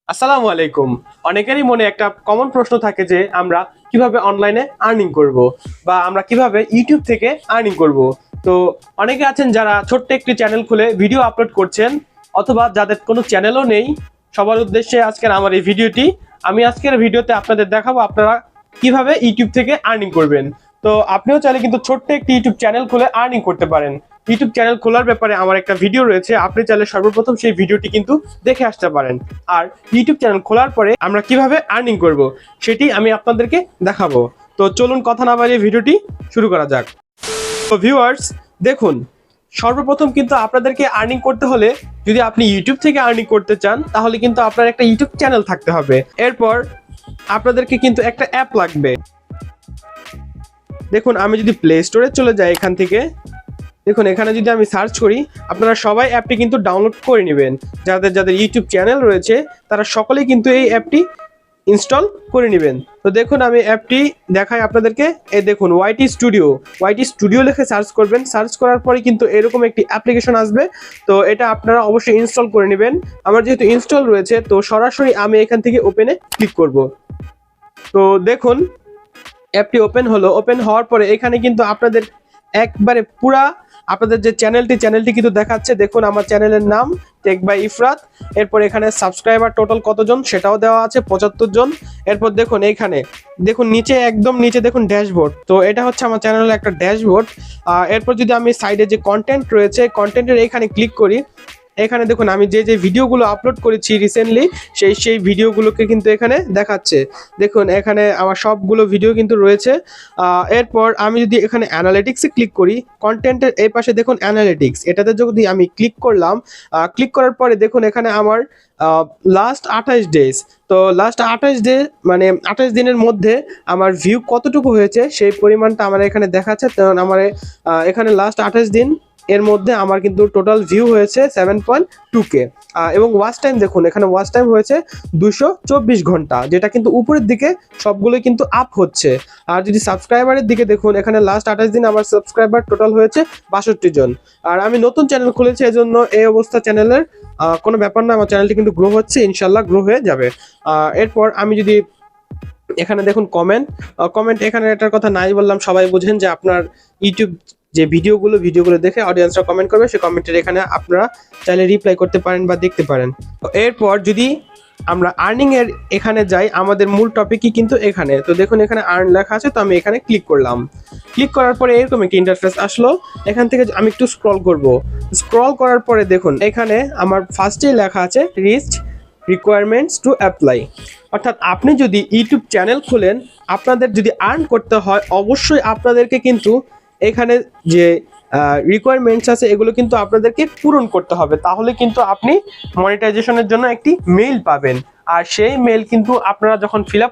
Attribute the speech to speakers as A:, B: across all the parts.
A: আসসালামু আলাইকুম। অনেকেরই মনে একটা কমন প্রশ্ন থাকে যে আমরা কিভাবে অনলাইনে আর্নিং করব বা আমরা কিভাবে ইউটিউব থেকে আর্নিং করব। তো অনেকে আছেন যারা ছোট্ট একটি চ্যানেল খুলে ভিডিও আপলোড করছেন, অথবা যাদের কোনো চ্যানেলও নেই। সবার উদ্দেশ্যে আজকের আমার এই ভিডিওটি। আমি আজকের ভিডিওতে আপনাদের দেখাবো আপনারা কিভাবে ইউটিউব থেকে আর্নিং করবেন। তো আপনিও চাইলে কিন্তু ছোট্ট একটি ইউটিউব চ্যানেল খুলে আর্নিং করতে পারেন। ইউটিউব চ্যানেল খোলার ব্যাপারে আমার একটা ভিডিও রয়েছে, আপনি চাইলে সর্বপ্রথম সেই ভিডিওটি কিন্তু দেখে আসতে পারেন। আর ইউটিউব চ্যানেল খোলার পরে আমরা কিভাবে আর্নিং করব সেটি আমি আপনাদেরকে দেখাবো। তো চলুন কথা না বাড়িয়ে ভিডিওটি শুরু করা যাক। তো ভিউয়ার্স, দেখুন, সর্বপ্রথম কিন্তু আপনাদেরকে আর্নিং করতে হলে, যদি আপনি ইউটিউব থেকে আর্নিং করতে চান, তাহলে কিন্তু আপনার একটা ইউটিউব চ্যানেল থাকতে হবে। এরপর আপনাদেরকে কিন্তু একটা অ্যাপ লাগবে। দেখুন, আমি যদি প্লে স্টোরে চলে যাই, এখান থেকে দেখুন, এখানে যদি আমি সার্চ করি, আপনারা সবাই অ্যাপটি কিন্তু ডাউনলোড করে নেবেন। যাদের যাদের ইউটিউব চ্যানেল রয়েছে তারা সকলেই কিন্তু এই অ্যাপটি ইনস্টল করে নেবেন। তো দেখুন, আমি অ্যাপটি দেখাই আপনাদেরকে। এই দেখুন, ওয়াইটি স্টুডিও লিখে সার্চ করবেন। সার্চ করার পরে কিন্তু এরকম একটি অ্যাপ্লিকেশন আসবে। তো এটা আপনারা অবশ্যই ইনস্টল করে নেবেন। আমার যেহেতু ইনস্টল রয়েছে, তো সরাসরি আমি এখান থেকে ওপেনে ক্লিক করব। তো দেখুন, অ্যাপটি ওপেন হলো। ওপেন হওয়ার পরে এখানে কিন্তু আপনাদের একবারে পুরা আপনাদের যে চ্যানেলটি কিন্তু দেখাচ্ছে। দেখুন, আমার চ্যানেলের নাম টেক বাই ইফরাত। এরপর এখানে সাবস্ক্রাইবার টোটাল কতজন সেটাও দেওয়া আছে, 75 জন। এরপর দেখুন, এইখানে দেখুন নিচে, একদম নিচে দেখুন ড্যাশবোর্ড। তো এটা হচ্ছে আমার চ্যানেলের একটা ড্যাশবোর্ড। এরপর যদি আমি সাইডে যে কন্টেন্ট রয়েছে, কন্টেন্টের এইখানে ক্লিক করি, এখানে দেখুন আমি যে যে ভিডিওগুলো আপলোড করেছি রিসেন্টলি, সেই ভিডিওগুলোকে কিন্তু এখানে দেখাচ্ছে। দেখুন, এখানে আমার সবগুলো ভিডিও কিন্তু রয়েছে। এরপর আমি যদি এখানে অ্যানালিটিক্সে ক্লিক করি, কন্টেন্টের এই পাশে দেখুন অ্যানালিটিক্স, এটাতে যদি আমি ক্লিক করলাম, ক্লিক করার পরে দেখুন এখানে আমার লাস্ট 28 ডেজ। তো লাস্ট 28 ডে মানে 28 দিনের মধ্যে আমার ভিউ কতটুকু হয়েছে সেই পরিমাণটা আমার এখানে দেখাচ্ছে। কারণ আমার এখানে লাস্ট 28 দিন এর মধ্যে আমার কিন্তু টোটাল ভিউ হয়েছে 7.2K। এবং ওয়াচ টাইম দেখুন, এখানে ওয়াচ টাইম হয়েছে 224 ঘন্টা, যেটা কিন্তু উপরের দিকে সবগুলো কিন্তু আপ হচ্ছে। আর যদি সাবস্ক্রাইবারের দিকে দেখুন, এখানে লাস্ট 28 দিন আমার সাবস্ক্রাইবার টোটাল হয়েছে 62 জন। আর আমি নতুন চ্যানেল খুলেছি, এজন্য এই অবস্থা চ্যানেলের। কোনো ব্যাপার না, আমার চ্যানেলটি কিন্তু গ্রো হচ্ছে, ইনশাল্লাহ গ্রো হয়ে যাবে। এরপর আমি যদি এখানে দেখুন কমেন্ট, এখানে এটার কথা নাই বললাম, সবাই বুঝেন যে আপনার ইউটিউব যে ভিডিওগুলো দেখে অডিয়েন্সরা কমেন্ট করবে, সেই কমেন্টের এখানে আপনারা চাইলে রিপ্লাই করতে পারেন বা দেখতে পারেন। এরপর যদি আমরা আর্নিং এর এখানে যাই, আমাদের মূল টপিকই কিন্তু এখানে। তো দেখুন, এখানে আর্ন লেখা আছে, তো আমি এখানে ক্লিক করলাম। ক্লিক করার পরে এরকম একটা ইন্টারফেস আসলো। এখান থেকে আমি একটু স্ক্রল করার পরে দেখুন, এখানে আমার ফার্স্টেই লেখা আছে রিস্ট রিকোয়ারমেন্টস টু অ্যাপ্লাই। অর্থাৎ আপনি যদি ইউটিউব চ্যানেল খোলেন, আপনাদের যদি আর্ন করতে হয়, অবশ্যই আপনাদেরকে কিন্তু এখানে যে রিকোয়ারমেন্টস আছে এগুলো কিন্তু আপনাদেরকে পূরণ করতে হবে। তাহলে কিন্তু আপনি মনিটাইজেশনের জন্য একটি মেইল পাবেন। আর সেই মেইল কিন্তু আপনারা যখন ফিল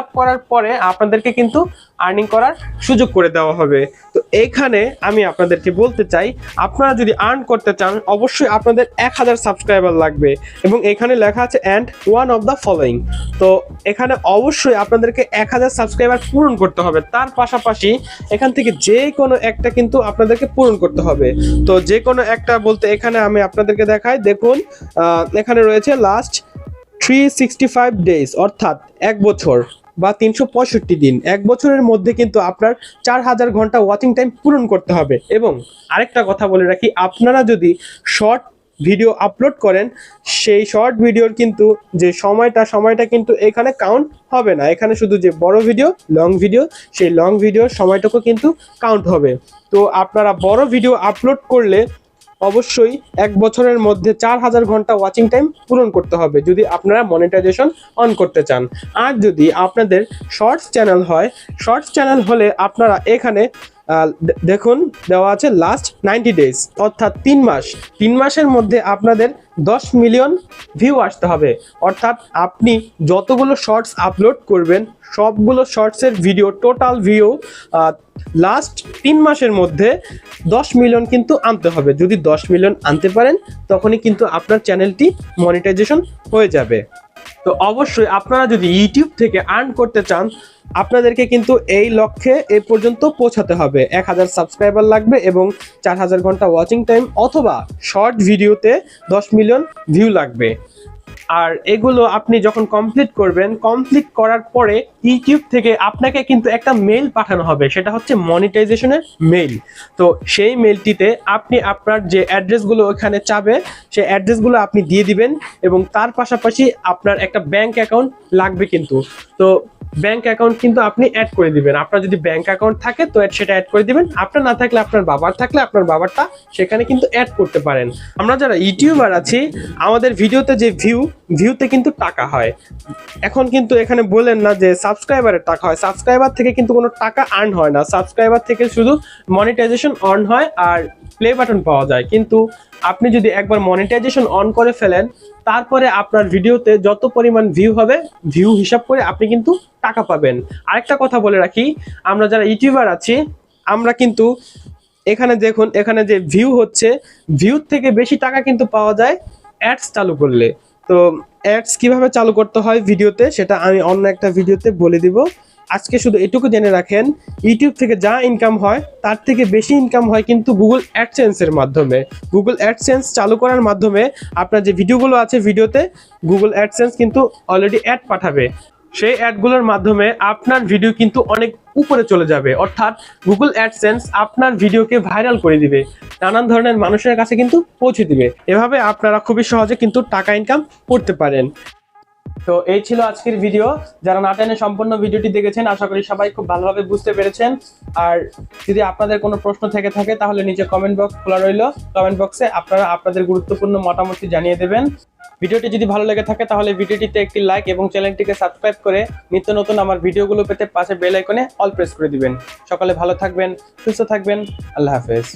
A: আপ করার পরে আপনাদেরকে কিন্তু আর্নিং করার সুযোগ করে দেওয়া হবে। তো এইখানে আমি আপনাদেরকে বলতে চাই, আপনারা যদি আর্ন করতে চান, অবশ্যই আপনাদের 1000 সাবস্ক্রাইবার লাগবে। এবং এখানে লেখা আছে and one of the following. তো এখানে অবশ্যই আপনাদেরকে 1000 সাবস্ক্রাইবার পূরণ করতে হবে। তার পাশাপাশি এখান থেকে যে কোনো একটা কিন্তু আপনাদেরকে পূরণ করতে হবে। তো যে কোনো একটা বলতে এখানে আমি আপনাদেরকে দেখাই। দেখুন, এখানে রয়েছে লাস্ট 365 ডেজ, অর্থাৎ 1 বছর বা 365 দিন। 1 বছরের মধ্যে কিন্তু আপনার 4000 ঘন্টা ওয়াচিং টাইম পূরণ করতে হবে। এবং আরেকটা কথা বলে রাখি, আপনারা যদি শর্ট ভিডিও আপলোড করেন, সেই শর্ট ভিডিওর কিন্তু যে সময়টা কিন্তু এখানে কাউন্ট হবে না। এখানে শুধু যে বড় ভিডিও, লং ভিডিও, সেই লং ভিডিওর সময়টুকু কিন্তু কাউন্ট হবে। তো আপনারা বড় ভিডিও আপলোড করলে অবশ্যই 1 বছরের মধ্যে 4000 ঘন্টা ওয়াচিং টাইম পূরণ করতে হবে, যদি আপনারা মনিটাইজেশন অন করতে চান। আর যদি আপনাদের শর্টস চ্যানেল হলে আপনারা এখানে দেখুন দেওয়া আছে লাস্ট 90 ডেজ, অর্থাৎ 3 মাসের মধ্যে আপনাদের 10 মিলিয়ন ভিউ আসতে হবে। অর্থাৎ আপনি যতগুলো শর্টস আপলোড করবেন, সবগুলো শর্টসের ভিডিও টোটাল ভিউ লাস্ট 3 মাসের মধ্যে 10 মিলিয়ন কিন্তু আনতে হবে। যদি 10 মিলিয়ন আনতে পারেন, তখনই কিন্তু আপনার চ্যানেলটি মনিটাইজেশন হয়ে যাবে। তো অবশ্যই আপনারা যদি ইউটিউব থেকে আর্ন করতে চান, আপনাদেরকে কিন্তু এই লক্ষ্যে এ পর্যন্ত পৌঁছাতে হবে। 1000 সাবস্ক্রাইবার লাগবে এবং 4000 ঘন্টা ওয়াচিং টাইম, অথবা শর্ট ভিডিওতে 10 মিলিয়ন ভিউ লাগবে। আর এগুলো আপনি যখন কমপ্লিট করবেন, কমপ্লিট করার পরে ইউটিউব থেকে আপনাকে কিন্তু একটা মেইল পাঠানো হবে, সেটা হচ্ছে মনিটাইজেশনের মেইল। তো সেই মেইলটিতে আপনি আপনার যে অ্যাড্রেসগুলো ওখানে চাবে সেই অ্যাড্রেসগুলো আপনি দিয়ে দিবেন, এবং তার পাশাপাশি আপনার একটা ব্যাংক অ্যাকাউন্ট লাগবে কিন্তু। তো ব্যাংক অ্যাকাউন্ট কিন্তু আপনি অ্যাড করে দিবেন। আপনার যদি ব্যাংক অ্যাকাউন্ট থাকে তো সেটা অ্যাড করে দিবেন, আপনার না থাকলে আপনার বাবার থাকলে আপনার বাবারটা সেখানে কিন্তু অ্যাড করতে পারেন। আমরা যারা ইউটিউবার আছি, আমাদের ভিডিওতে যে ভিউতে কিন্তু টাকা হয়। এখন কিন্তু এখানে বলেন না যে সাবস্ক্রাইবারের টাকা হয়, সাবস্ক্রাইবার থেকে কিন্তু কোনো টাকা আর্ন হয় না, সাবস্ক্রাইবার থেকে শুধু মনিটাইজেশন অন হয় আর প্লে বাটন পাওয়া যায়। কিন্তু আপনি যদি একবার মনিটাইজেশন অন করে ফেলেন, তারপরে আপনার ভিডিওতে যত পরিমাণ ভিউ হবে, ভিউ হিসাব করে আপনি কিন্তু টাকা পাবেন। আরেকটা কথা বলে রাখি, আমরা যারা ইউটিউবার আছি, আমরা কিন্তু এখানে দেখুন, এখানে যে ভিউ হচ্ছে, ভিউ থেকে বেশি টাকা কিন্তু পাওয়া যায় অ্যাডস চালু করলে। তো অ্যাডস কিভাবে চালু করতে হয় ভিডিওতে, সেটা আমি অন্য একটা ভিডিওতে বলে দিব। আজকে শুধু এটুকু জেনে রাখেন, ইউটিউব থেকে যা ইনকাম হয় তার থেকে বেশি ইনকাম হয় কিন্তু গুগল অ্যাডসেন্সের মাধ্যমে। গুগল অ্যাডসেন্স চালু করার মাধ্যমে আপনার যে ভিডিওগুলো আছে, ভিডিওতে গুগল অ্যাডসেন্স কিন্তু অলরেডি অ্যাড পাঠাবে। সেই অ্যাডগুলোর মাধ্যমে আপনার ভিডিও কিন্তু অনেক উপরে চলে যাবে, অর্থাৎ গুগল অ্যাডসেন্স আপনার ভিডিওকে ভাইরাল করে দিবে, নানান ধরনের মানুষের কাছে কিন্তু পৌঁছে দিবে। এভাবে আপনারা খুবই সহজে কিন্তু টাকা ইনকাম করতে পারেন। তো এই ছিল আজকের ভিডিও। যারা না টেনে সম্পূর্ণ ভিডিওটি দেখেছেন, আশা করি সবাই খুব ভালোভাবে বুঝতে পেরেছেন। আর যদি আপনাদের কোনো প্রশ্ন থেকে থাকে তাহলে নিচে কমেন্ট বক্স খোলা রইল, কমেন্ট বক্সে আপনারা আপনাদের গুরুত্বপূর্ণ মতামতটি জানিয়ে দেবেন। ভিডিওটি যদি ভালো লেগে থাকে তাহলে ভিডিওটিতে একটি লাইক এবং চ্যানেলটিকে সাবস্ক্রাইব করে নিত্য নতুন আমার ভিডিওগুলো পেতে পাশে বেল আইকনে অল প্রেস করে দিবেন। সকালে ভালো থাকবেন, সুস্থ থাকবেন। আল্লাহ হাফেজ।